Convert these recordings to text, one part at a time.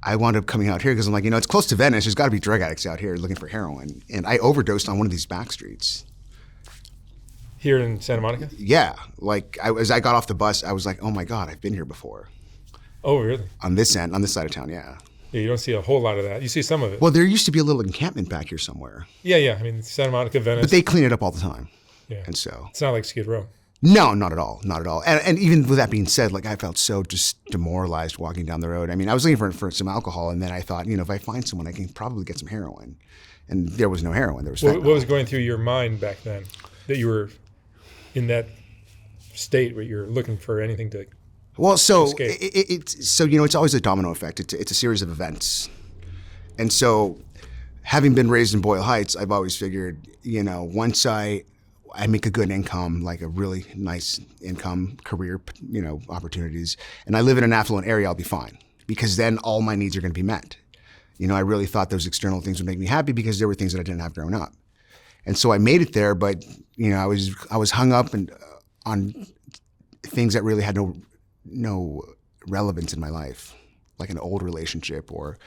I wound up coming out here because I'm like, it's close to Venice. There's got to be drug addicts out here looking for heroin. And I overdosed on one of these back streets. Here in Santa Monica? Yeah. Like, as I got off the bus, I was like, oh my God, I've been here before. Oh, really? On this side of town, yeah. Yeah, you don't see a whole lot of that. You see some of it. Well, there used to be a little encampment back here somewhere. Yeah. I mean, Santa Monica, Venice. But they clean it up all the time. Yeah. And so. It's not like Skid Row. No, not at all. Not at all. And even with that being said, like I felt so just demoralized walking down the road. I mean, I was looking for some alcohol, and then I thought, if I find someone, I can probably get some heroin. And there was no heroin. There was fentanyl. What was going through your mind back then that you were in that state where you're looking for anything to Well, so escape? It's always a domino effect. It's a series of events. And so having been raised in Boyle Heights, I've always figured, once I make a good income, like a really nice income, career, opportunities, and I live in an affluent area, I'll be fine because then all my needs are going to be met. I really thought those external things would make me happy because there were things that I didn't have growing up. And so I made it there, but, I was hung up on things that really had no relevance in my life, like an old relationship or,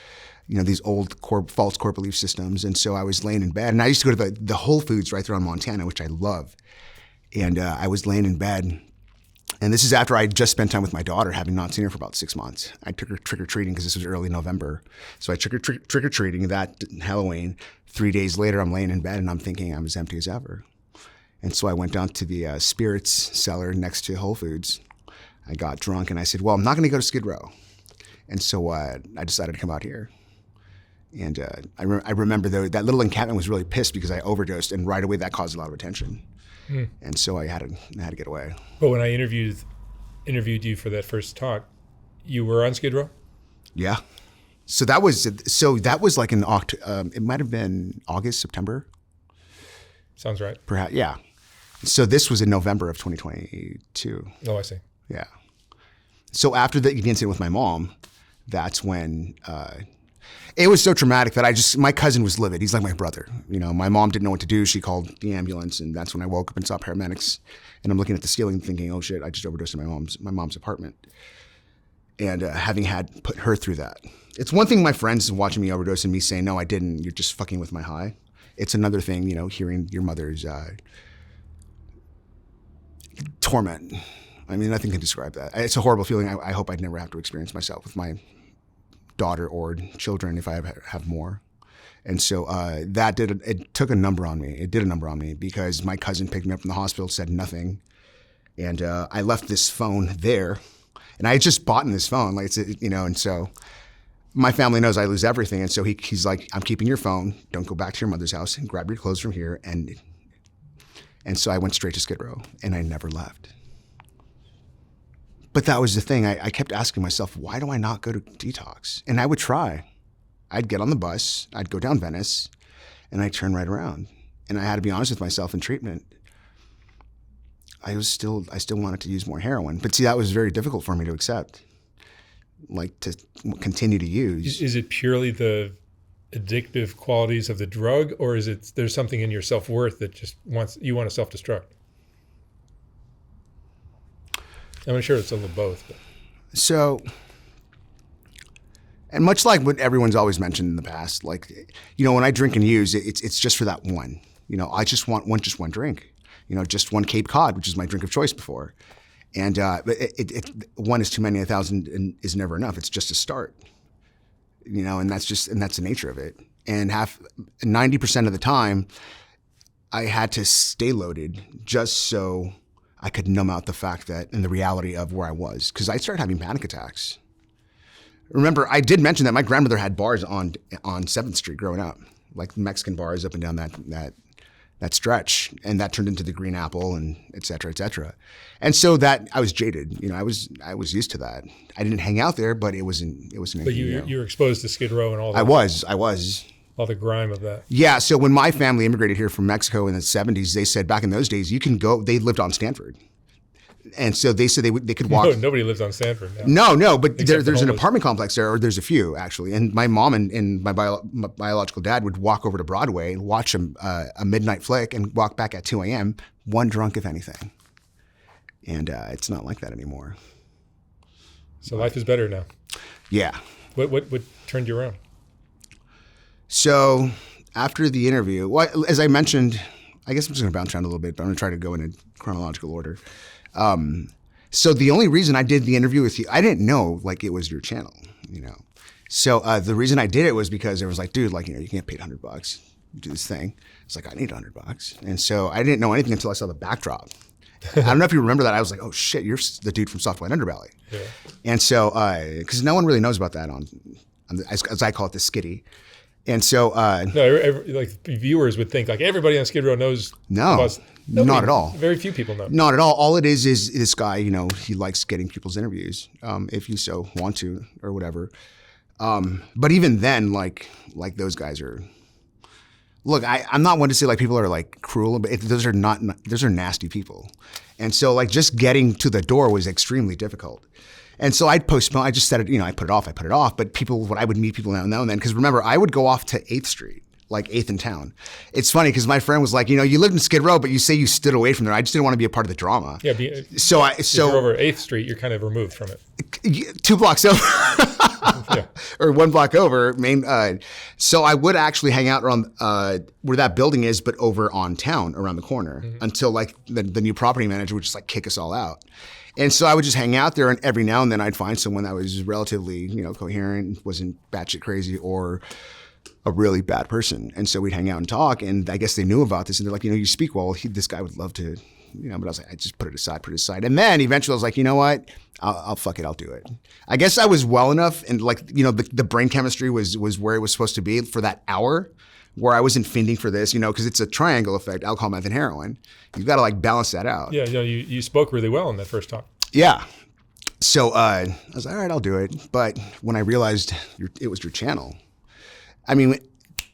these old false core belief systems. And so I was laying in bed, and I used to go to the Whole Foods right there on Montana, which I love. And I was laying in bed, and this is after I just spent time with my daughter, having not seen her for about 6 months. I took her trick-or-treating because this was early November. So I took her trick-or-treating that Halloween. 3 days later, I'm laying in bed, and I'm thinking I'm as empty as ever. And so I went down to the spirits cellar next to Whole Foods. I got drunk, and I said, well, I'm not going to go to Skid Row. And so I decided to come out here. And I remember, though, that little encampment was really pissed because I overdosed, and right away that caused a lot of attention. And so I had to get away. But when I interviewed you for that first talk, you were on Skid Row? Yeah. So that was like in it might have been August, September. Sounds right. Perhaps, yeah. So this was in November of 2022. Oh, I see. Yeah. So after the incident with my mom, that's when it was so traumatic that my cousin was livid. He's like my brother. My mom didn't know what to do. She called the ambulance, and that's when I woke up and saw paramedics. And I'm looking at the ceiling thinking, oh shit, I just overdosed in my mom's apartment. And having put her through that. It's one thing my friends watching me overdose and me saying, no, I didn't. You're just fucking with my high. It's another thing, hearing your mother's torment. I mean, nothing can describe that. It's a horrible feeling. I hope I'd never have to experience myself with my daughter or children if I have more. And so it took a number on me. It did a number on me because my cousin picked me up from the hospital, said nothing. And I left this phone there. And I had just bought this phone, and so my family knows I lose everything. And so he's like, I'm keeping your phone. Don't go back to your mother's house and grab your clothes from here. And so I went straight to Skid Row, and I never left. But that was the thing. I kept asking myself, why do I not go to detox? And I would try. I'd get on the bus, I'd go down Venice, and I'd turn right around. And I had to be honest with myself in treatment. I still wanted to use more heroin. But see, that was very difficult for me to accept, like to continue to use. Is it purely the addictive qualities of the drug, or is it there's something in your self-worth that just you want to self-destruct? I'm sure it's a little both. But. So, and much like what everyone's always mentioned in the past, like, when I drink and use, it's just for that one. I just want one drink. Just one Cape Cod, which is my drink of choice before. And one is too many, 1,000 is never enough. It's just a start. And that's the nature of it. And 90% of the time, I had to stay loaded just so I could numb out the fact that and the reality of where I was, because I started having panic attacks. Remember, I did mention that my grandmother had bars on 7th Street growing up, like Mexican bars up and down that stretch, and that turned into the Green Apple and et cetera, et cetera. And so that I was jaded. I was used to that. I didn't hang out there, but it wasn't. But you were exposed to Skid Row and all that. I was. All the grime of that. Yeah. So when my family immigrated here from Mexico in the 70s, they said back in those days you can go. They lived on Stanford, and so they said they could walk. No, nobody lives on Stanford now. No, but there's an apartment complex there, or there's a few actually. And my mom and my biological dad would walk over to Broadway and watch a midnight flick and walk back at 2 a.m. one drunk if anything. And it's not like that anymore. So life is better now. Yeah. What turned you around? So after the interview, well, as I mentioned, I guess I'm just going to bounce around a little bit, but I'm going to try to go in a chronological order. So the only reason I did the interview with you, I didn't know like it was your channel, you know. So the reason I did it was because it was like, dude, like, you know, you can get paid $100 to do this thing. It's like, I need $100. And so I didn't know anything until I saw the backdrop. I don't know if you remember that. I was like, oh shit, you're the dude from White Underbelly. Yeah. And so, because no one really knows about that on as I call it, the skitty. And so, like viewers would think like everybody on Skid Row knows. No, not at all. Very few people know. Not at all. All it is this guy, you know, he likes getting people's interviews, if you so want to or whatever. But even then, like those guys are. Look, I'm not one to say like people are like cruel, but those are nasty people, and so like just getting to the door was extremely difficult. And so I'd postpone. I just said it, you know, I put it off. But I would meet people now and then, because remember, I would go off to 8th Street, like 8th in town. It's funny because my friend was like, you know, you lived in Skid Row, but you say you stood away from there. I just didn't want to be a part of the drama. Yeah. So if you're over 8th Street, you're kind of removed from it. 2 blocks over. Yeah. Or 1 block over. So I would actually hang out around where that building is, but over on town around the corner until like the new property manager would just like kick us all out. And so I would just hang out there, and every now and then I'd find someone that was relatively, you know, coherent, wasn't batshit crazy, or a really bad person. And so we'd hang out and talk, and I guess they knew about this, and they're like, you know, you speak well. This guy would love to, you know. But I was like, I just put it aside. And then eventually I was like, you know what? I'll fuck it. I'll do it. I guess I was well enough, and like, you know, the brain chemistry was where it was supposed to be for that hour, where I wasn't fiending for this, you know, because it's a triangle effect, alcohol, meth, and heroin. You've got to like balance that out. Yeah, you know, you spoke really well in that first talk. Yeah. So I was like, all right, I'll do it. But when I realized it was your channel, I mean,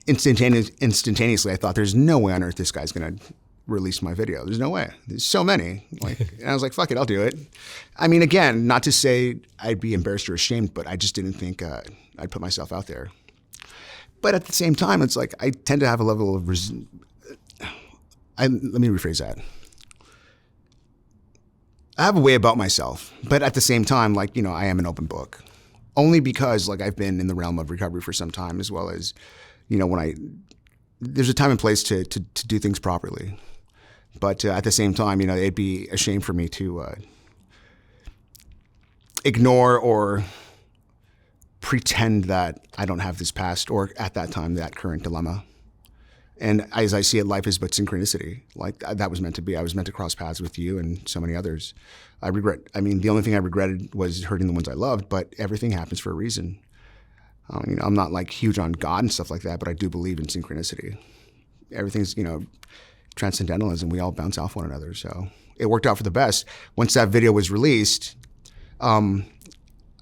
instantaneously, I thought there's no way on earth this guy's going to release my video. There's no way. There's so many. And I was like, fuck it, I'll do it. I mean, again, not to say I'd be embarrassed or ashamed, but I just didn't think I'd put myself out there. But at the same time, it's like I tend to have a level of let me rephrase that. I have a way about myself, but at the same time, like, you know, I am an open book. Only because like I've been in the realm of recovery for some time, as well as, you know, there's a time and place to do things properly. But at the same time, you know, it'd be a shame for me to ignore or pretend that I don't have this past, or at that time, that current dilemma. And as I see it, life is but synchronicity. Like that was meant to be. I was meant to cross paths with you and so many others. The only thing I regretted was hurting the ones I loved, but everything happens for a reason. You know, I'm not like huge on God and stuff like that, but I do believe in synchronicity. Everything's, you know, transcendentalism. We all bounce off one another. So it worked out for the best. Once that video was released,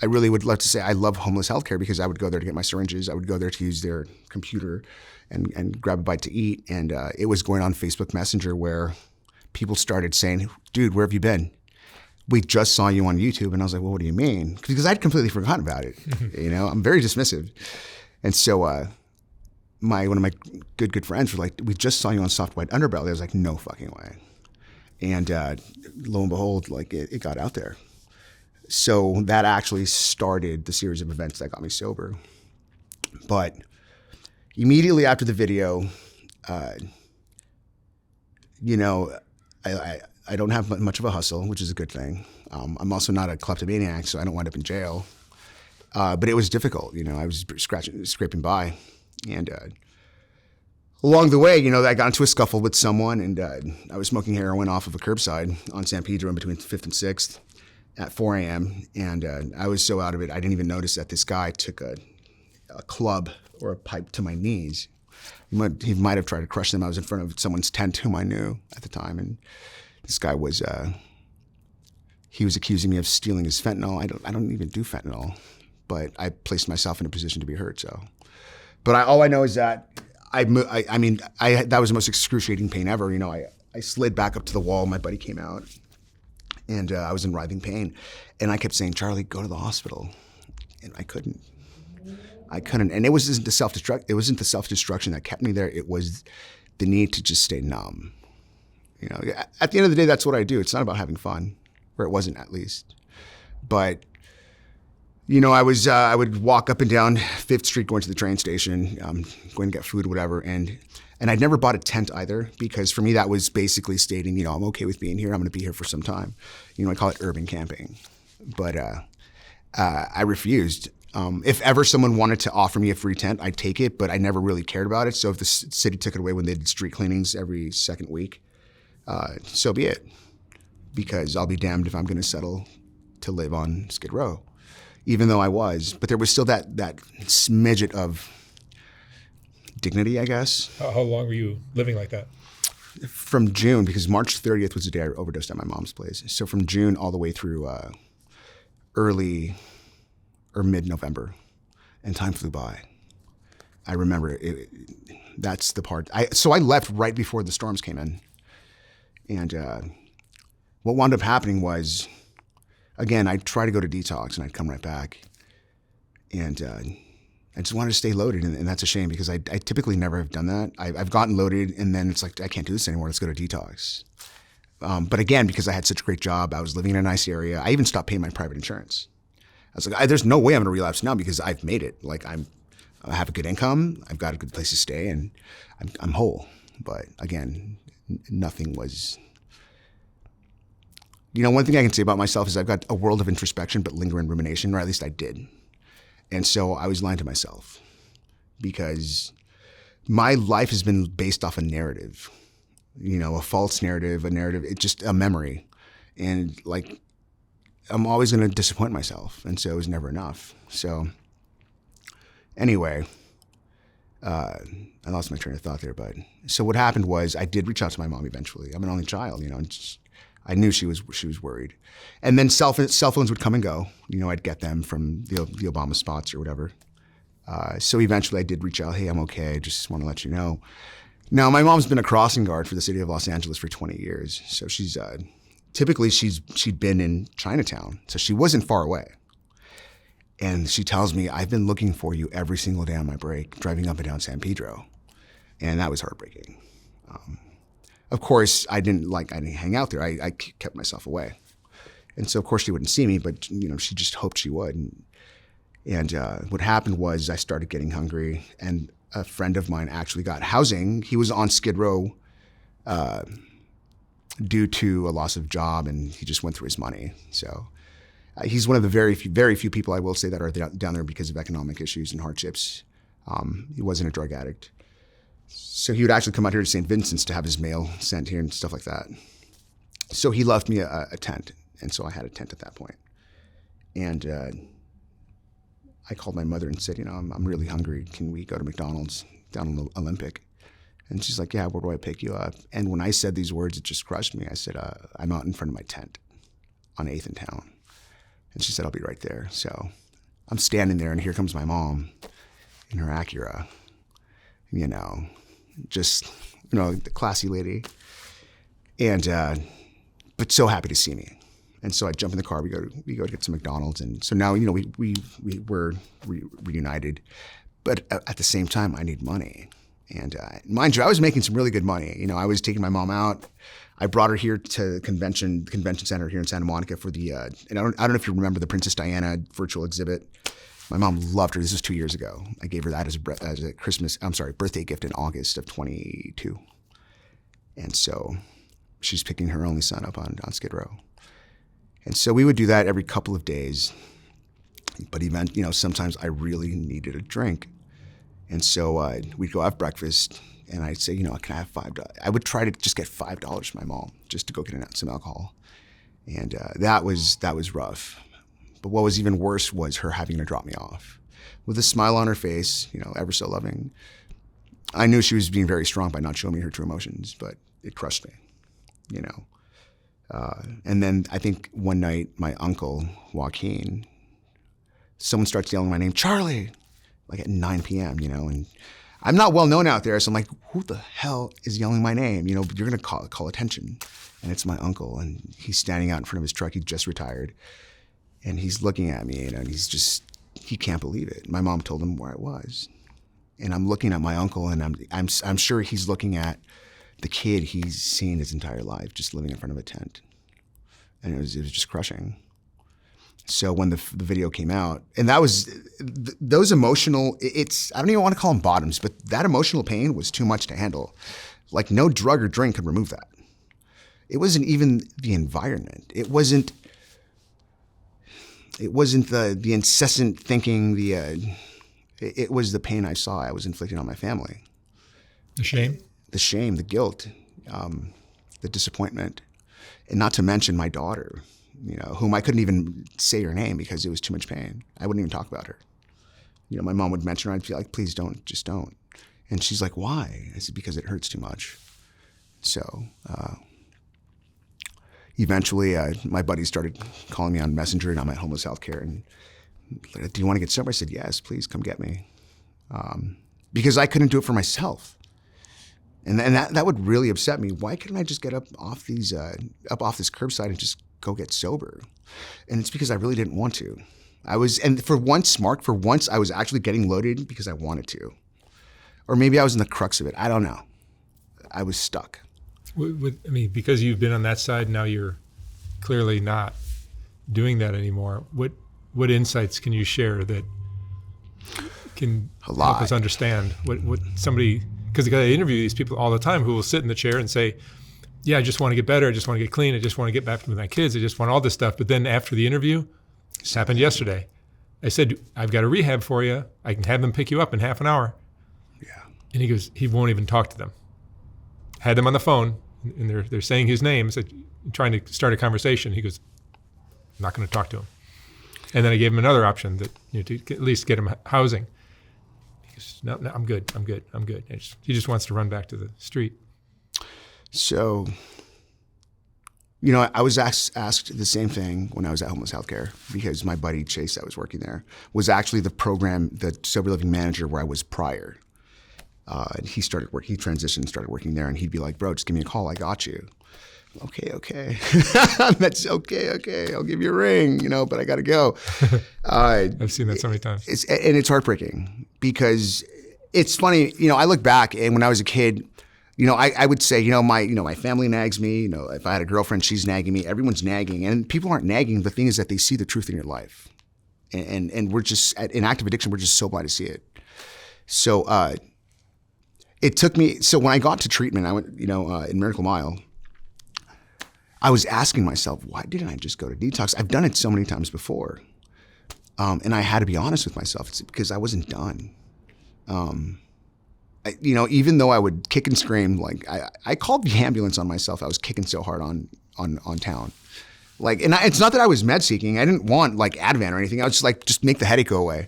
I really would love to say I love homeless healthcare, because I would go there to get my syringes. I would go there to use their computer and grab a bite to eat. And it was going on Facebook Messenger where people started saying, dude, where have you been? We just saw you on YouTube. And I was like, well, what do you mean? Because I'd completely forgotten about it. You know, I'm very dismissive. And so one of my good friends were like, we just saw you on White Underbelly. I was like, no fucking way. And lo and behold, like it got out there. So that actually started the series of events that got me sober. But immediately after the video, you know, I don't have much of a hustle, which is a good thing. I'm also not a kleptomaniac, so I don't wind up in jail. But it was difficult, you know. I was scraping by, and along the way, you know, I got into a scuffle with someone, and I was smoking heroin off of a curbside on San Pedro in between 5th and 6th at 4 a.m. And I was so out of it, I didn't even notice that this guy took a club or a pipe to my knees. He might have tried to crush them. I was in front of someone's tent whom I knew at the time, and this guy was he was accusing me of stealing his fentanyl. I don't even do fentanyl, but I placed myself in a position to be hurt. So, but all I know is that I mean that was the most excruciating pain ever. You know, I slid back up to the wall. My buddy came out, and I was in writhing pain, and I kept saying, "Charlie, go to the hospital," and I couldn't. And it wasn't the self-destruction that kept me there. It was the need to just stay numb. You know, at the end of the day, that's what I do. It's not about having fun, or it wasn't, at least. But I would walk up and down Fifth Street going to the train station, going to get food, whatever, and I'd never bought a tent either, because for me that was basically stating, I'm okay with being here. I'm going to be here for some time. I call it urban camping, but I refused. If ever someone wanted to offer me a free tent, I'd take it, but I never really cared about it. So if the city took it away when they did street cleanings every second week, so be it, because I'll be damned if I'm going to settle to live on Skid Row. Even though I was, but there was still that smidget of dignity, I guess. How long were you living like that? From June, because March 30th was the day I overdosed at my mom's place. So from June all the way through early or mid-November, and time flew by. I remember it. That's the part. So I left right before the storms came in, and what wound up happening was, again, I'd try to go to detox and I'd come right back. And I just wanted to stay loaded. And that's a shame, because I typically never have done that. I've gotten loaded and then it's like, I can't do this anymore. Let's go to detox. But again, because I had such a great job, I was living in a nice area. I even stopped paying my private insurance. I was like, there's no way I'm going to relapse now, because I've made it. Like I have a good income. I've got a good place to stay, and I'm whole. But again, nothing was... one thing I can say about myself is I've got a world of introspection, but lingering rumination, or at least I did. And so I was lying to myself, because my life has been based off a narrative, a false narrative, it's just a memory. And like, I'm always going to disappoint myself. And so it was never enough. So anyway, I lost my train of thought there. But so what happened was I did reach out to my mom eventually. I'm an only child, and I knew she was worried. And then cell phones would come and go. I'd get them from the Obama spots or whatever. So eventually I did reach out. Hey, I'm okay. I just want to let you know. Now, my mom's been a crossing guard for the city of Los Angeles for 20 years. So she's typically she'd been in Chinatown. So she wasn't far away. And she tells me, I've been looking for you every single day on my break, driving up and down San Pedro. And that was heartbreaking. Of course, I didn't hang out there. I kept myself away. And so, of course, she wouldn't see me, but, she just hoped she would. And what happened was I started getting hungry, and a friend of mine actually got housing. He was on Skid Row due to a loss of job, and he just went through his money. So he's one of the very few people, I will say, that are down there because of economic issues and hardships. He wasn't a drug addict. So he would actually come out here to St. Vincent's to have his mail sent here and stuff like that. So he left me a tent. And so I had a tent at that point. And I called my mother and said, I'm really hungry. Can we go to McDonald's down on Olympic? And she's like, yeah, where do I pick you up? And when I said these words, it just crushed me. I said, I'm out in front of my tent on 8th and Town. And she said, I'll be right there. So I'm standing there, and here comes my mom in her Acura, just, the classy lady. And, but so happy to see me. And so I jump in the car, we go to get some McDonald's. And so now, we were reunited, but at the same time, I need money. And mind you, I was making some really good money. I was taking my mom out. I brought her here to the convention center here in Santa Monica for the, and I don't know if you remember the Princess Diana virtual exhibit. My mom loved her. This was 2 years ago. I gave her that as a birthday gift in August of 22. And so she's picking her only son up on Skid Row. And so we would do that every couple of days. But sometimes I really needed a drink. And so we'd go have breakfast, and I'd say, can I have $5? I would try to just get $5 from my mom just to go get some alcohol. And that was rough. But what was even worse was her having to drop me off with a smile on her face, ever so loving. I knew she was being very strong by not showing me her true emotions, but it crushed me, And then I think one night, my uncle, Joaquin, someone starts yelling my name, Charlie, like at 9 p.m., and I'm not well known out there. So I'm like, who the hell is yelling my name? You're going to call attention. And it's my uncle, and he's standing out in front of his truck. He just retired. And he's looking at me, and he can't believe it. My mom told him where I was. And I'm looking at my uncle, and I'm sure he's looking at the kid he's seen his entire life just living in front of a tent. And it was just crushing. So when the video came out, and that was those emotional, I don't even want to call them bottoms, but that emotional pain was too much to handle. Like no drug or drink could remove that. It wasn't even the environment. It wasn't the incessant thinking, it was the pain I was inflicting on my family. The shame? The shame, the guilt, the disappointment, and not to mention my daughter, whom I couldn't even say her name because it was too much pain. I wouldn't even talk about her. My mom would mention her, I'd be like, please don't, just don't. And she's like, why? I said, because it hurts too much. So eventually my buddies started calling me on Messenger, and I'm at homeless healthcare, and do you want to get sober? I said, yes, please come get me. Because I couldn't do it for myself. And that would really upset me. Why couldn't I just get up off this curbside and just go get sober? And it's because I really didn't want to. For once I was actually getting loaded because I wanted to. Or maybe I was in the crux of it. I don't know. I was stuck. Because you've been on that side, now you're clearly not doing that anymore. What insights can you share that can help us understand what somebody, because I interview these people all the time who will sit in the chair and say, yeah, I just want to get better. I just want to get clean. I just want to get back with my kids. I just want all this stuff. But then after the interview, this happened yesterday. I said, I've got a rehab for you. I can have them pick you up in half an hour. Yeah. And he goes, he won't even talk to them. Had them on the phone, and they're saying his name, so trying to start a conversation. He goes, I'm not going to talk to him. And then I gave him another option that to at least get him housing. He goes, no, I'm good. He just wants to run back to the street. So, I was asked the same thing when I was at Homeless Healthcare, because my buddy Chase that was working there was actually the sober living manager where I was prior. And he transitioned, started working there, and he'd be like, bro, just give me a call, I got you. Okay. That's okay. I'll give you a ring, but I got to go. I've seen that so many times. It's heartbreaking because it's funny, I look back, and when I was a kid, I would say, my family nags me, if I had a girlfriend, she's nagging me, everyone's nagging, and people aren't nagging. The thing is that they see the truth in your life. And we're just, in active addiction, we're just so blind to see it. So, it took me, so when I got to treatment, I went, in Miracle Mile, I was asking myself, why didn't I just go to detox? I've done it so many times before. And I had to be honest with myself. It's because I wasn't done. Even though I would kick and scream, like I called the ambulance on myself. I was kicking so hard on town. It's not that I was med seeking. I didn't want like Ativan or anything. I was just like, just make the headache go away.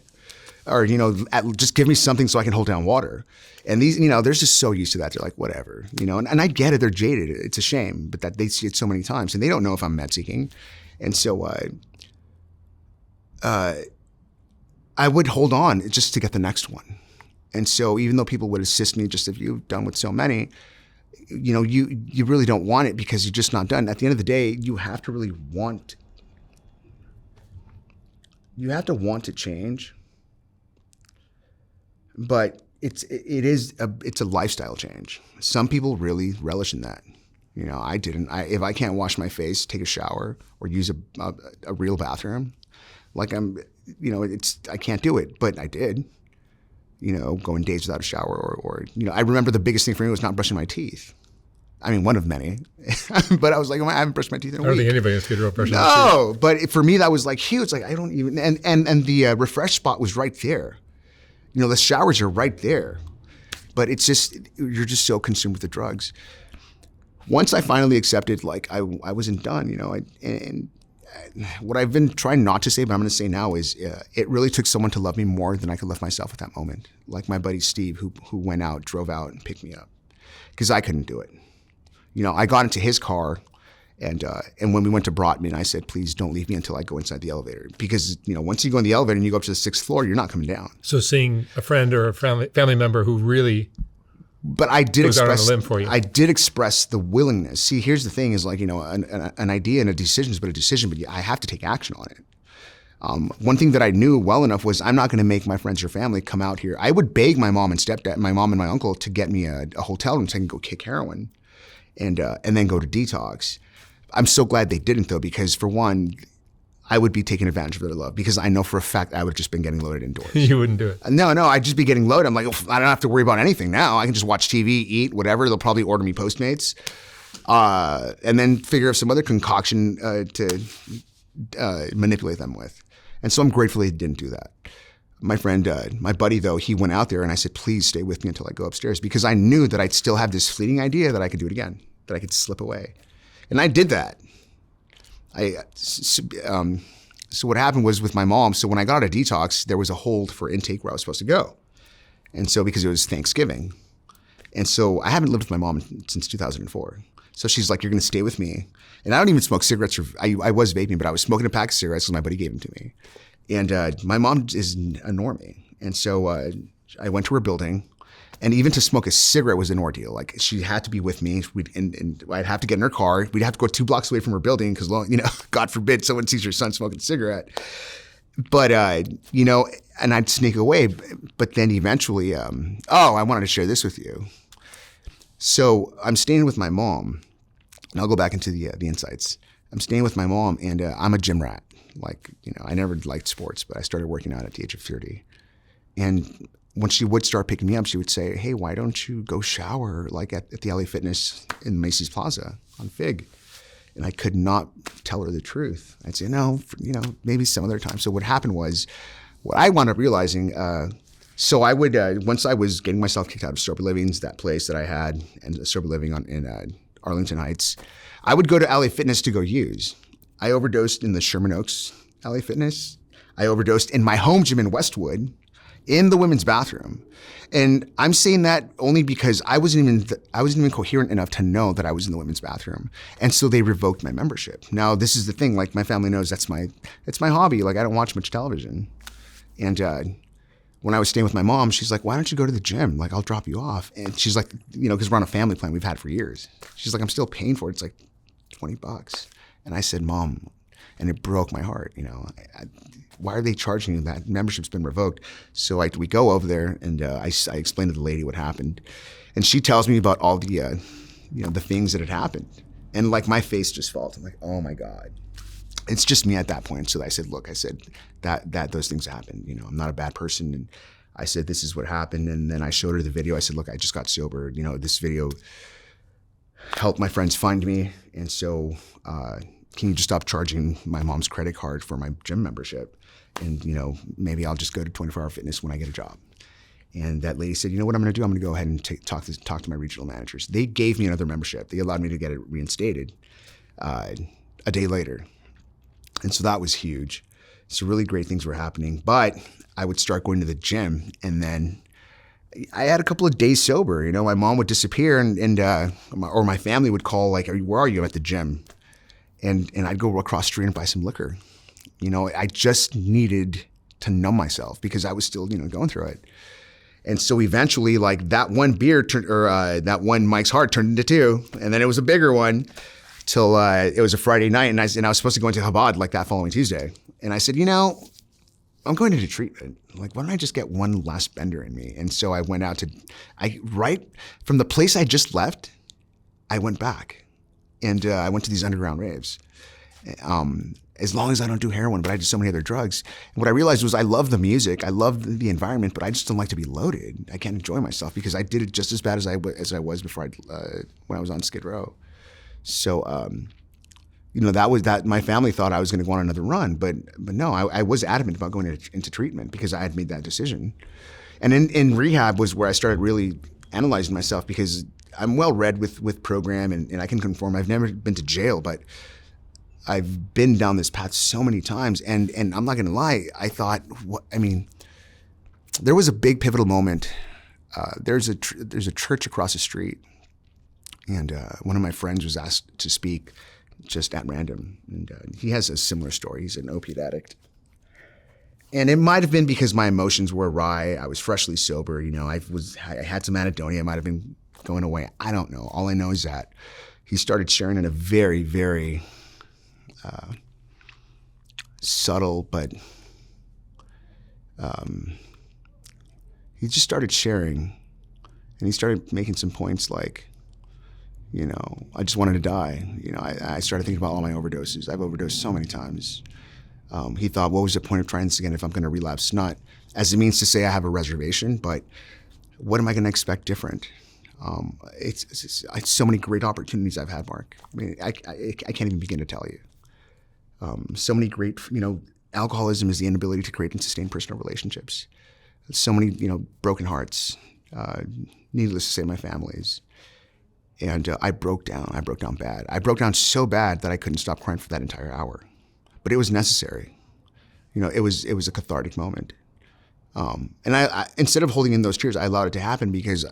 Or, just give me something so I can hold down water. And these, they're just so used to that. They're like, whatever, and I get it. They're jaded. It's a shame, but that they see it so many times and they don't know if I'm med seeking. And so, I would hold on just to get the next one. And so even though people would assist me, just as you've done with so many, you really don't want it because you're just not done. At the end of the day, you have to really want to change. But it's a lifestyle change. Some people really relish in that. I didn't. If I can't wash my face, take a shower, or use a real bathroom, I can't do it. But I did. Going days without a shower, or I remember the biggest thing for me was not brushing my teeth. I mean, one of many. But I was like, I haven't brushed my teeth in a week. I don't think anybody has to get brushing their teeth. No, but for me that was like huge. Like I don't even. And the refresh spot was right there. The showers are right there, but it's just, you're just so consumed with the drugs. Once I finally accepted, I wasn't done, and what I've been trying not to say, but I'm going to say now is, it really took someone to love me more than I could love myself at that moment. Like my buddy Steve, who drove out and picked me up, because I couldn't do it. I got into his car. And when we went to Brotman, I said, please don't leave me until I go inside the elevator. Because, once you go in the elevator and you go up to the 6th floor, you're not coming down. So seeing a friend or a family member who really But I did goes out on a limb for you. I did express the willingness. See, here's the thing is an idea and a decision is but a decision, but I have to take action on it. One thing that I knew well enough was I'm not going to make my friends or family come out here. I would beg my mom and stepdad, my mom and my uncle to get me a hotel room so I can go kick heroin and then go to detox. I'm so glad they didn't though, because for one, I would be taking advantage of their love because I know for a fact I would have just been getting loaded indoors. You wouldn't do it. No, I'd just be getting loaded. I'm like, I don't have to worry about anything now. I can just watch TV, eat, whatever. They'll probably order me Postmates, and then figure out some other concoction to manipulate them with. And so I'm grateful they didn't do that. My friend, my buddy, though, he went out there and I said, please stay with me until I go upstairs because I knew that I'd still have this fleeting idea that I could do it again, that I could slip away. And I did that. So what happened was with my mom, so when I got out of detox, there was a hold for intake where I was supposed to go. And so because it was Thanksgiving. And so I haven't lived with my mom since 2004. So she's like, you're going to stay with me. And I don't even smoke cigarettes. I was vaping, but I was smoking a pack of cigarettes because my buddy gave them to me. And my mom is a normie. And so I went to her building. And even to smoke a cigarette was an ordeal. Like she had to be with me, and I'd have to get in her car. We'd have to go 2 blocks away from her building because, God forbid someone sees her son smoking a cigarette. But and I'd sneak away. But then eventually, I wanted to share this with you. So I'm staying with my mom, and I'll go back into the insights. I'm staying with my mom, and I'm a gym rat. Like I never liked sports, but I started working out at the age of 30, and when she would start picking me up, she would say, hey, why don't you go shower like at the LA Fitness in Macy's Plaza on Fig? And I could not tell her the truth. I'd say, no, maybe some other time. So what happened was, what I wound up realizing, so I would, once I was getting myself kicked out of Sober Living's, that place that I had, and Sober Living in Arlington Heights, I would go to LA Fitness to go use. I overdosed in the Sherman Oaks LA Fitness. I overdosed in my home gym in Westwood, in the women's bathroom. And I'm saying that only because I wasn't even coherent enough to know that I was in the women's bathroom. And so they revoked my membership. Now, this is the thing, like my family knows it's my hobby. Like I don't watch much television. And when I was staying with my mom, she's like, why don't you go to the gym? Like I'll drop you off. And she's like, because we're on a family plan we've had for years. She's like, I'm still paying for it. It's like $20. And I said, Mom, and it broke my heart, why are they charging you that? Membership's been revoked. So we go over there, and I explained to the lady what happened. And she tells me about all the, the things that had happened. And like my face just falls. I'm like, oh my God. It's just me at that point. So I said, look, that those things happened. I'm not a bad person. And I said, this is what happened. And then I showed her the video. I said, look, I just got sober. This video helped my friends find me. And so, can you just stop charging my mom's credit card for my gym membership? And, maybe I'll just go to 24 Hour Fitness when I get a job. And that lady said, you know what I'm going to do? I'm going to go ahead and talk to my regional managers. They gave me another membership. They allowed me to get it reinstated a day later. And so that was huge. So really great things were happening. But I would start going to the gym, and then I had a couple of days sober. My mom would disappear, or my family would call, like, where are you? I'm at the gym. And I'd go across the street and buy some liquor. I just needed to numb myself because I was still, going through it. And so eventually, like that one beer that one Mike's Hard turned into 2, and then it was a bigger one till it was a Friday night, and I was supposed to go into Chabad like that following Tuesday. And I said, I'm going into treatment. Like, why don't I just get one last bender in me? And so I went out right from the place I just left, I went back. And I went to these underground raves. As long as I don't do heroin, but I did so many other drugs. And what I realized was I love the music, I love the environment, but I just don't like to be loaded. I can't enjoy myself because I did it just as bad as I was before when I was on Skid Row. So, that was that. My family thought I was going to go on another run, but no, I was adamant about going into treatment because I had made that decision. And in rehab was where I started really analyzing myself because I'm well read with program and I can conform. I've never been to jail, but I've been down this path so many times. And I'm not gonna lie, I thought, there was a big pivotal moment. There's a church across the street, and one of my friends was asked to speak just at random. And he has a similar story. He's an opiate addict. And it might have been because my emotions were awry. I was freshly sober. I had some anhedonia. It might have been going away. I don't know. All I know is that he started sharing in a very, very subtle, but he just started sharing, and he started making some points like, I just wanted to die. I started thinking about all my overdoses. I've overdosed so many times. He thought, what was the point of trying this again if I'm going to relapse? Not as it means to say I have a reservation, but what am I going to expect different? It's so many great opportunities I've had, Mark. I mean, I can't even begin to tell you. So many great, alcoholism is the inability to create and sustain personal relationships. So many, broken hearts, needless to say, my families. And I broke down. I broke down bad. I broke down so bad that I couldn't stop crying for that entire hour. But it was necessary. It was a cathartic moment. And I instead of holding in those tears, I allowed it to happen because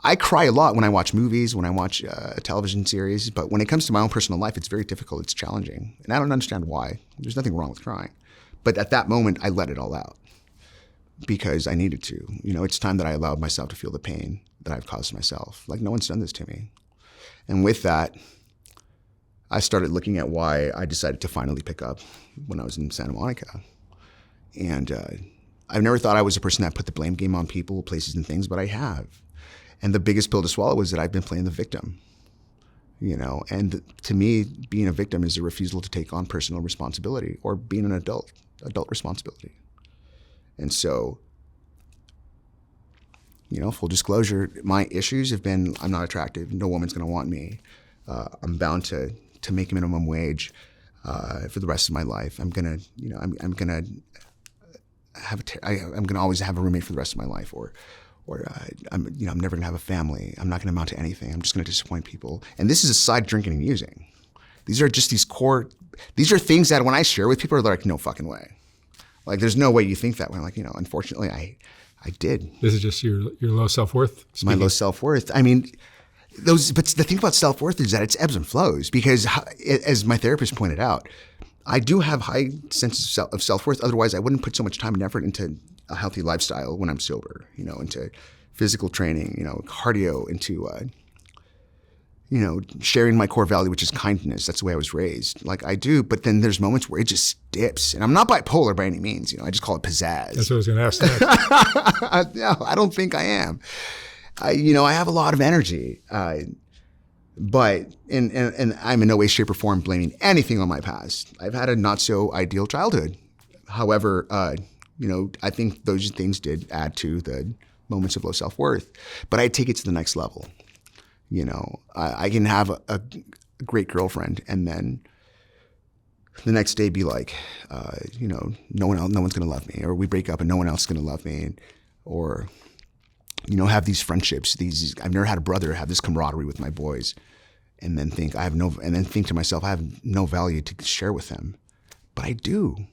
I cry a lot when I watch movies, when I watch a television series. But when it comes to my own personal life, it's very difficult. It's challenging. And I don't understand why. There's nothing wrong with crying. But at that moment, I let it all out because I needed to. It's time that I allowed myself to feel the pain that I've caused myself. Like, no one's done this to me. And with that, I started looking at why I decided to finally pick up when I was in Santa Monica. And I've never thought I was a person that put the blame game on people, places, and things, but I have. And the biggest pill to swallow was that I've been playing the victim. And to me, being a victim is a refusal to take on personal responsibility or being an adult responsibility. And so, full disclosure, my issues have been, I'm not attractive. No woman's going to want me. I'm bound to make minimum wage for the rest of my life. I'm gonna always have a roommate for the rest of my life, or I'm never gonna have a family. I'm not gonna amount to anything. I'm just gonna disappoint people. And this is aside drinking and using. These are just these things that when I share with people, are like, no fucking way. Like, there's no way you think that way. Like, unfortunately, I did. This is just your low self-worth? My low self-worth. I mean, but the thing about self-worth is that it's ebbs and flows because, as my therapist pointed out, I do have high sense of self-worth. Otherwise, I wouldn't put so much time and effort into a healthy lifestyle when I'm sober, into physical training, cardio, into, sharing my core value, which is kindness. That's the way I was raised. Like, I do, but then there's moments where it just dips. And I'm not bipolar by any means. I just call it pizzazz. That's what I was going to ask next. No, I don't think I am. I have a lot of energy, but and I'm in no way, shape, or form blaming anything on my past. I've had a not so ideal childhood. However, I think those things did add to the moments of low self-worth. But I take it to the next level. I can have a great girlfriend and then the next day be like, no one's gonna love me, or we break up and no one else is gonna love me, or have these friendships, I've never had a brother, have this camaraderie with my boys, and then think to myself, I have no value to share with them. But I do.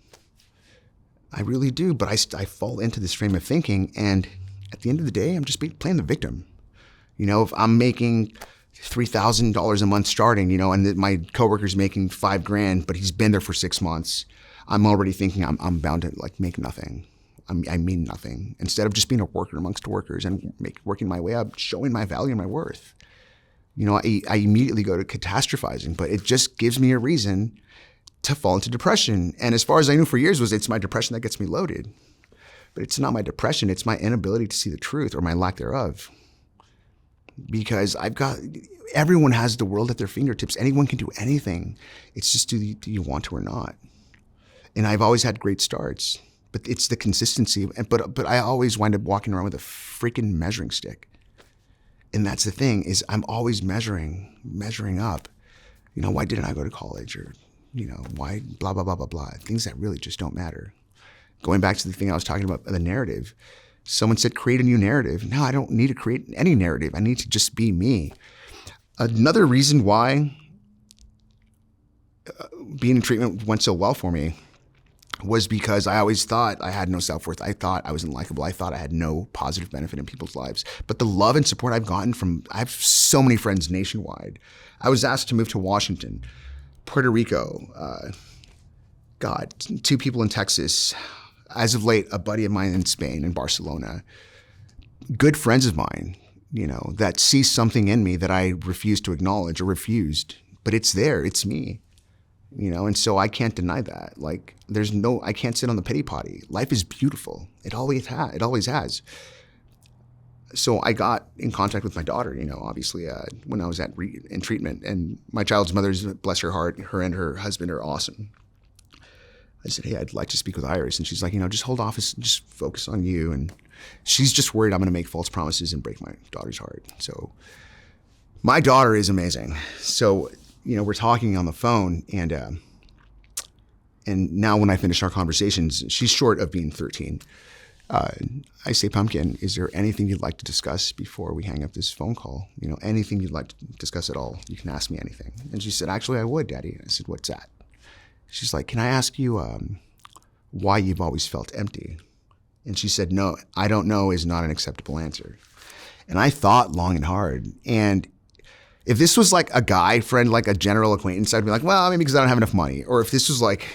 I really do. But I fall into this frame of thinking, and at the end of the day, I'm just playing the victim. If I'm making $3,000 a month starting, and my coworker's making $5,000, but he's been there for 6 months, I'm already thinking I'm bound to make nothing. I mean nothing. Instead of just being a worker amongst workers and working my way up, showing my value and my worth. I immediately go to catastrophizing, but it just gives me a reason to fall into depression. And as far as I knew for years it's my depression that gets me loaded. But it's not my depression, it's my inability to see the truth or my lack thereof. Because everyone has the world at their fingertips. Anyone can do anything. It's just, do you want to or not? And I've always had great starts. But it's the consistency. But I always wind up walking around with a freaking measuring stick. And that's the thing, is I'm always measuring up. Why didn't I go to college? Or, why blah, blah, blah, blah, blah. Things that really just don't matter. Going back to the thing I was talking about, the narrative. Someone said, create a new narrative. No, I don't need to create any narrative. I need to just be me. Another reason why being in treatment went so well for me was because I always thought I had no self-worth. I thought I wasn't likable. I thought I had no positive benefit in people's lives. But the love and support I've gotten I have so many friends nationwide. I was asked to move to Washington, Puerto Rico, 2 people in Texas. As of late, a buddy of mine in Spain, in Barcelona. Good friends of mine, that see something in me that I refused to acknowledge or refused. But it's there, it's me. And so I can't deny that. Like, I can't sit on the pity potty. Life is beautiful. It always has. So I got in contact with my daughter, obviously, when I was in treatment. And my child's mother's, bless her heart, her and her husband are awesome. I said, hey, I'd like to speak with Iris. And she's like, just hold off, just focus on you. And she's just worried I'm going to make false promises and break my daughter's heart. So my daughter is amazing. So, we're talking on the phone, and now when I finish our conversations, she's short of being 13. I say, Pumpkin, is there anything you'd like to discuss before we hang up this phone call? Anything you'd like to discuss at all, you can ask me anything. And she said, actually, I would, Daddy. I said, what's that? She's like, can I ask you why you've always felt empty? And she said, no, I don't know is not an acceptable answer. And I thought long and hard. And if this was like a guy friend, like a general acquaintance, I'd be like, well, maybe because I don't have enough money. Or if this was like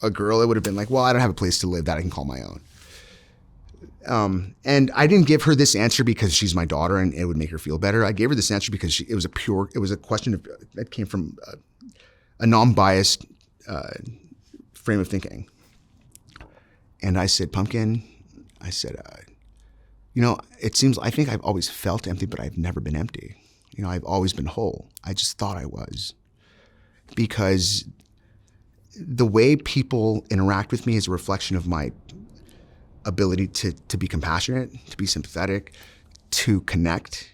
a girl, it would have been like, well, I don't have a place to live that I can call my own. And I didn't give her this answer because she's my daughter and it would make her feel better. I gave her this answer because it was a question that came from a non-biased frame of thinking. And I said, Pumpkin, I said, it seems, I think I've always felt empty, but I've never been empty. I've always been whole. I just thought I was. Because the way people interact with me is a reflection of my ability to be compassionate, to be sympathetic, to connect,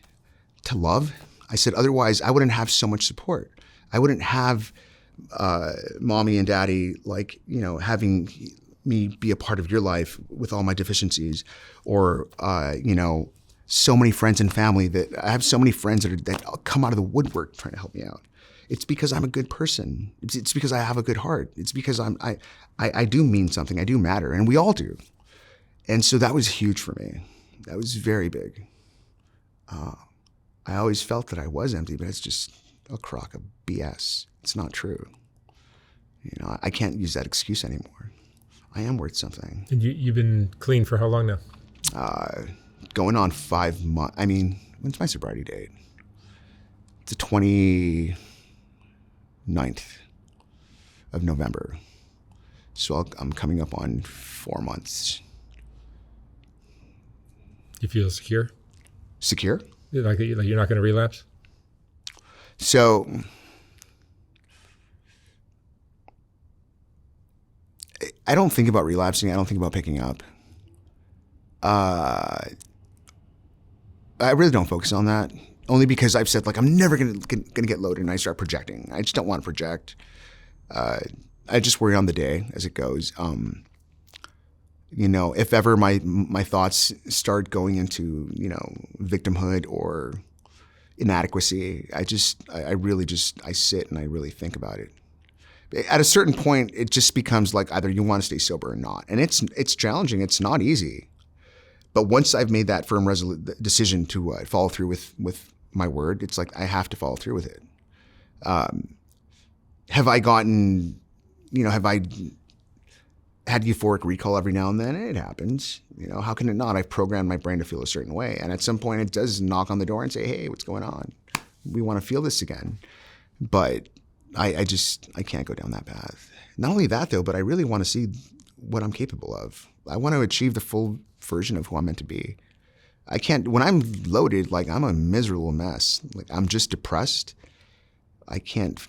to love. I said, otherwise, I wouldn't have so much support. I wouldn't have mommy and daddy, having me be a part of your life with all my deficiencies, or, so many friends and family that I have so many friends that come out of the woodwork trying to help me out. It's because I'm a good person. It's because I have a good heart. It's because I do mean something. I do matter, and we all do. And so that was huge for me. That was very big. I always felt that I was empty, but it's just a crock of BS. It's not true. I can't use that excuse anymore. I am worth something. And you've been clean for how long now? Going on 5 months. I mean, when's my sobriety date? It's the 29th of November. So I'm coming up on 4 months. You feel secure? Secure? Like you're not going to relapse? So I don't think about relapsing. I don't think about picking up. I really don't focus on that, only because I've said, I'm never gonna get loaded, and I start projecting. I just don't want to project. I just worry on the day as it goes. If ever my thoughts start going into, victimhood or inadequacy, I sit and I really think about it. At a certain point, it just becomes like either you want to stay sober or not. And it's challenging. It's not easy. But once I've made that firm decision to follow through with my word, it's like I have to follow through with it. Have I had euphoric recall every now and then? It happens. How can it not? I've programmed my brain to feel a certain way. And at some point it does knock on the door and say, hey, what's going on? We want to feel this again. But I can't go down that path. Not only that though, but I really want to see what I'm capable of. I want to achieve the full version of who I'm meant to be. I can't, when I'm loaded, I'm a miserable mess. I'm just depressed. I can't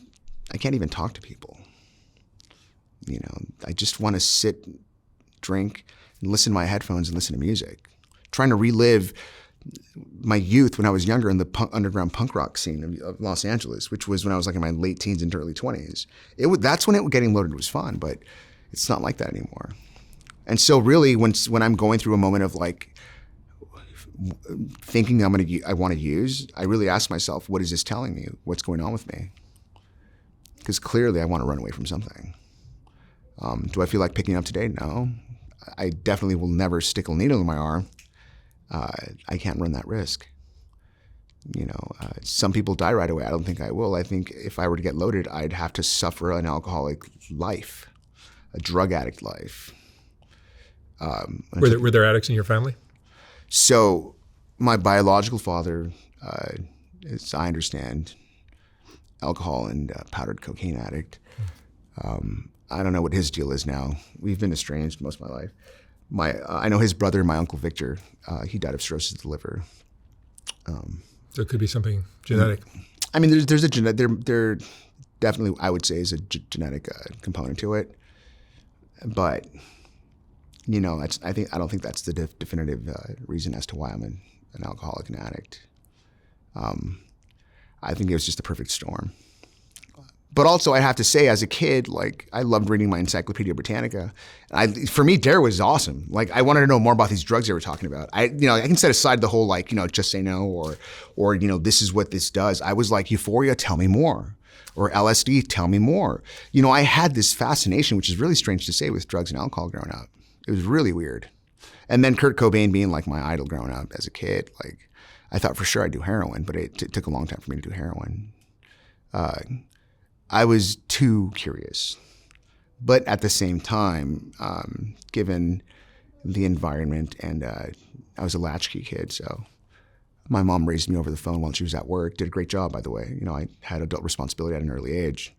even talk to people. I just want to sit, drink, and listen to my headphones and listen to music. Trying to relive my youth when I was younger in the underground punk rock scene of Los Angeles, which was when I was in my late teens into early 20s. That's when getting loaded was fun, but it's not like that anymore. And so really when I'm going through a moment of thinking I want to use, I really ask myself, what is this telling me? What's going on with me? Because clearly I want to run away from something. Do I feel like picking up today? No. I definitely will never stick a needle in my arm. I can't run that risk. Some people die right away. I don't think I will. I think if I were to get loaded, I'd have to suffer an alcoholic life, a drug addict life. Were there addicts in your family? So my biological father is, I understand, alcohol and powdered cocaine addict. I don't know what his deal is now. We've been estranged most of my life. I know his brother, my uncle Victor, he died of cirrhosis of the liver. So it could be something genetic. I mean, there's a there definitely, I would say, is a genetic component to it. But I don't think that's the definitive reason as to why I'm an alcoholic and addict. I think it was just the perfect storm. But also, I have to say, as a kid, like, I loved reading my Encyclopedia Britannica. For me, DARE was awesome. Like, I wanted to know more about these drugs they were talking about. I can set aside the whole, like, just say no, or this is what this does. I was like, Euphoria, tell me more. Or LSD, tell me more. I had this fascination, which is really strange to say, with drugs and alcohol growing up. It was really weird. And then Kurt Cobain being like my idol growing up as a kid, like, I thought for sure I'd do heroin, but it took a long time for me to do heroin. I was too curious. But at the same time, given the environment, and I was a latchkey kid, so my mom raised me over the phone while she was at work. Did a great job, by the way. I had adult responsibility at an early age.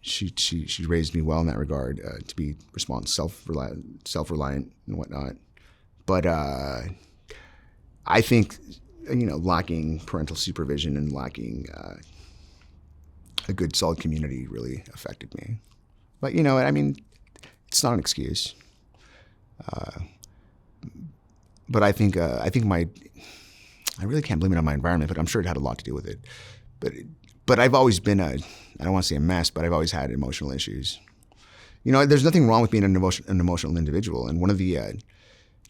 She raised me well in that regard, to be self-reliant and whatnot. But I think, lacking parental supervision and lacking a good, solid community really affected me. But it's not an excuse. But I think I really can't blame it on my environment, but I'm sure it had a lot to do with it. But I've always been I don't want to say a mess, but I've always had emotional issues. There's nothing wrong with being an emotional individual. And one of the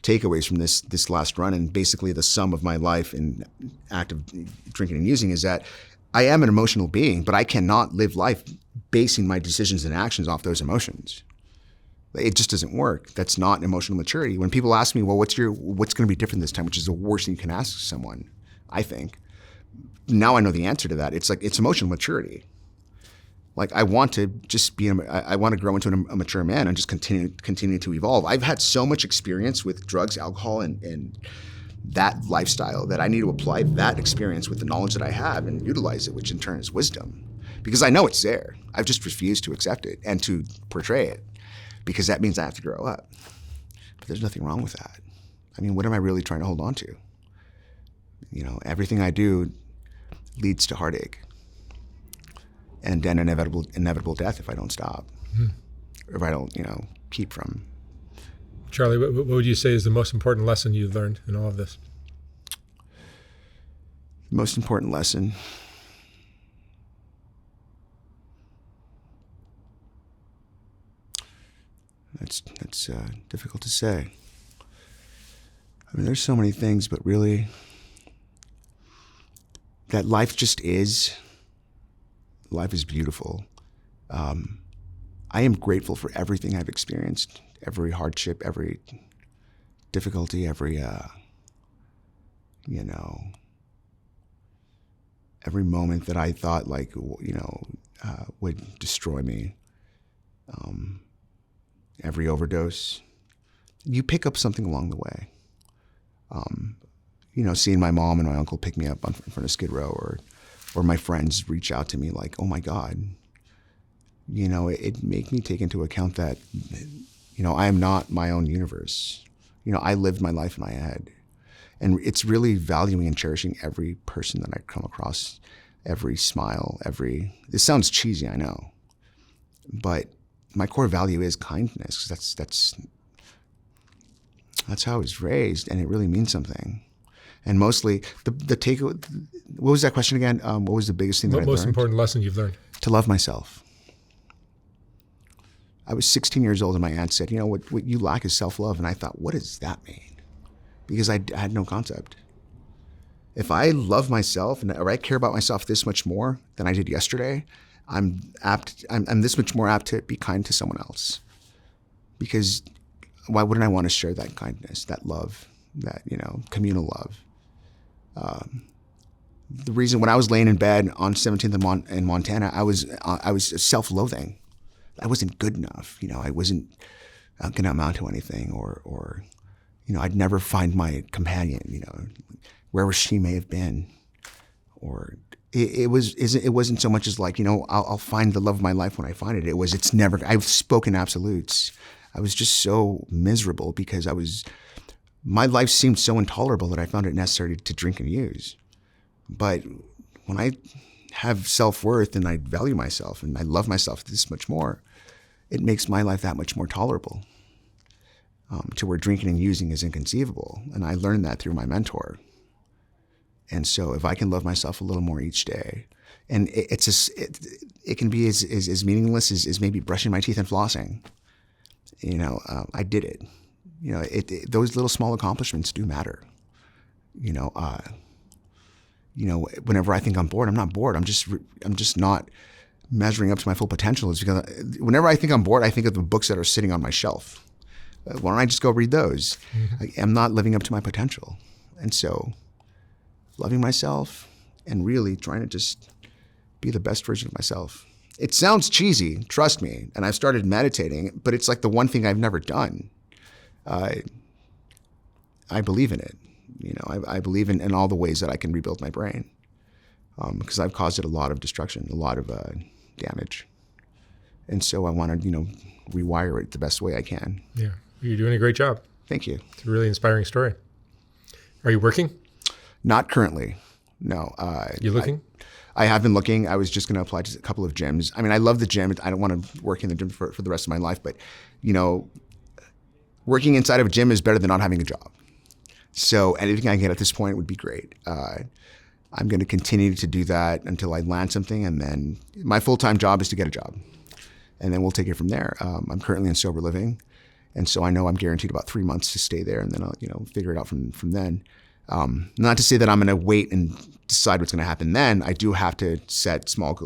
takeaways from this last run, and basically the sum of my life in act of drinking and using, is that I am an emotional being, but I cannot live life basing my decisions and actions off those emotions. It just doesn't work. That's not emotional maturity. When people ask me, well, what's going to be different this time, which is the worst thing you can ask someone, I think. Now I know the answer to that. It's emotional maturity. Like, I want to just I want to grow into a mature man and just continue to evolve. I've had so much experience with drugs, alcohol, and that lifestyle that I need to apply that experience with the knowledge that I have and utilize it, which in turn is wisdom. Because I know it's there. I've just refused to accept it and to portray it, because that means I have to grow up. But there's nothing wrong with that. What am I really trying to hold on to? Everything I do leads to heartache and then inevitable death if I don't stop, or if I don't, keep from. Charlie, what would you say is the most important lesson you've learned in all of this? Most important lesson. That's difficult to say. There's so many things, but really, that life just is. Life is beautiful. I am grateful for everything I've experienced, every hardship, every difficulty, every moment that I thought would destroy me. Every overdose, you pick up something along the way. Seeing my mom and my uncle pick me up in front of Skid Row, or my friends reach out to me like, oh my God, it made me take into account that, I am not my own universe. I lived my life in my head. And it's really valuing and cherishing every person that I come across, every smile, this sounds cheesy, I know, but my core value is kindness. That's how I was raised, and it really means something. And mostly, the take. What was that question again? What was the biggest thing that I learned? Most important lesson you've learned? To love myself. I was 16 years old, and my aunt said, what you lack is self-love. And I thought, what does that mean? Because I had no concept. If I love myself, or I care about myself this much more than I did yesterday, I'm this much more apt to be kind to someone else. Because why wouldn't I want to share that kindness, that love, that, communal love? The reason when I was laying in bed on 17th in Montana, I was self-loathing. I wasn't good enough. I wasn't going to amount to anything, or I'd never find my companion, wherever she may have been, or it wasn't so much as like, I'll find the love of my life when I find it. It's never, I've spoken absolutes. I was just so miserable because my life seemed so intolerable that I found it necessary to drink and use. But when I have self-worth and I value myself and I love myself this much more, it makes my life that much more tolerable. To where drinking and using is inconceivable. And I learned that through my mentor. And so if I can love myself a little more each day, and it can be as meaningless as maybe brushing my teeth and flossing. I did it. Those little small accomplishments do matter. Whenever I think I'm bored, I'm not bored. I'm just not measuring up to my full potential. It's because whenever I think I'm bored, I think of the books that are sitting on my shelf. Why don't I just go read those? Mm-hmm. I'm not living up to my potential. And so loving myself and really trying to just be the best version of myself. It sounds cheesy, trust me. And I've started meditating, but it's like the one thing I've never done. I believe in it. I believe in all the ways that I can rebuild my brain, because I've caused it a lot of destruction, a lot of damage. And so I want to, rewire it the best way I can. Yeah, you're doing a great job. Thank you. It's a really inspiring story. Are you working? Not currently, no. You looking? I have been looking. I was just going to apply to a couple of gyms. I mean, I love the gym. I don't want to work in the gym for the rest of my life, but, working inside of a gym is better than not having a job. So anything I can get at this point would be great. I'm going to continue to do that until I land something, and then my full-time job is to get a job, and then we'll take it from there. I'm currently in sober living, and so I know I'm guaranteed about 3 months to stay there, and then I'll figure it out from then. Not to say that I'm going to wait and decide what's going to happen then. I do have to set small,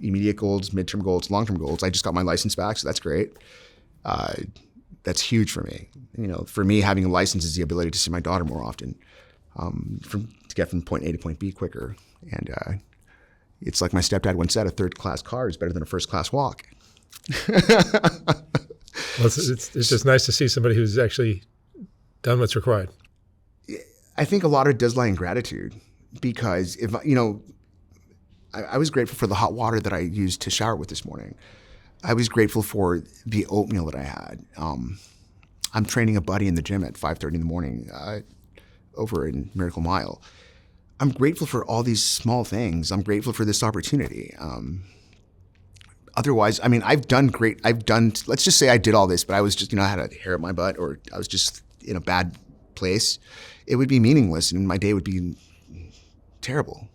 immediate goals, midterm goals, long-term goals. I just got my license back, so that's great. That's huge for me. For me, having a license is the ability to see my daughter more often, to get from point A to point B quicker. And it's like my stepdad once said, a third-class car is better than a first-class walk. Well, it's just nice to see somebody who's actually done what's required. I think a lot of it does lie in gratitude, because if I was grateful for the hot water that I used to shower with this morning. I was grateful for the oatmeal that I had. I'm training a buddy in the gym at 5:30 in the morning over in Miracle Mile. I'm grateful for all these small things. I'm grateful for this opportunity. Otherwise, I've done great. Let's just say I did all this, but I was just, I had a hair up my butt, or I was just in a bad place. It would be meaningless, and my day would be terrible.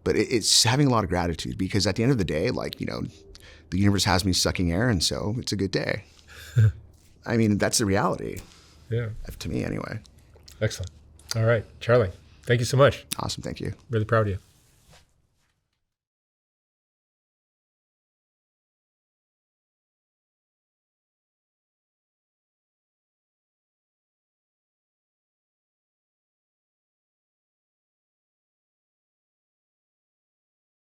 But it's having a lot of gratitude, because at the end of the day, the universe has me sucking air, and so it's a good day. That's the reality. Yeah. To me, anyway. Excellent. All right, Charlie, thank you so much. Awesome, thank you. Really proud of you.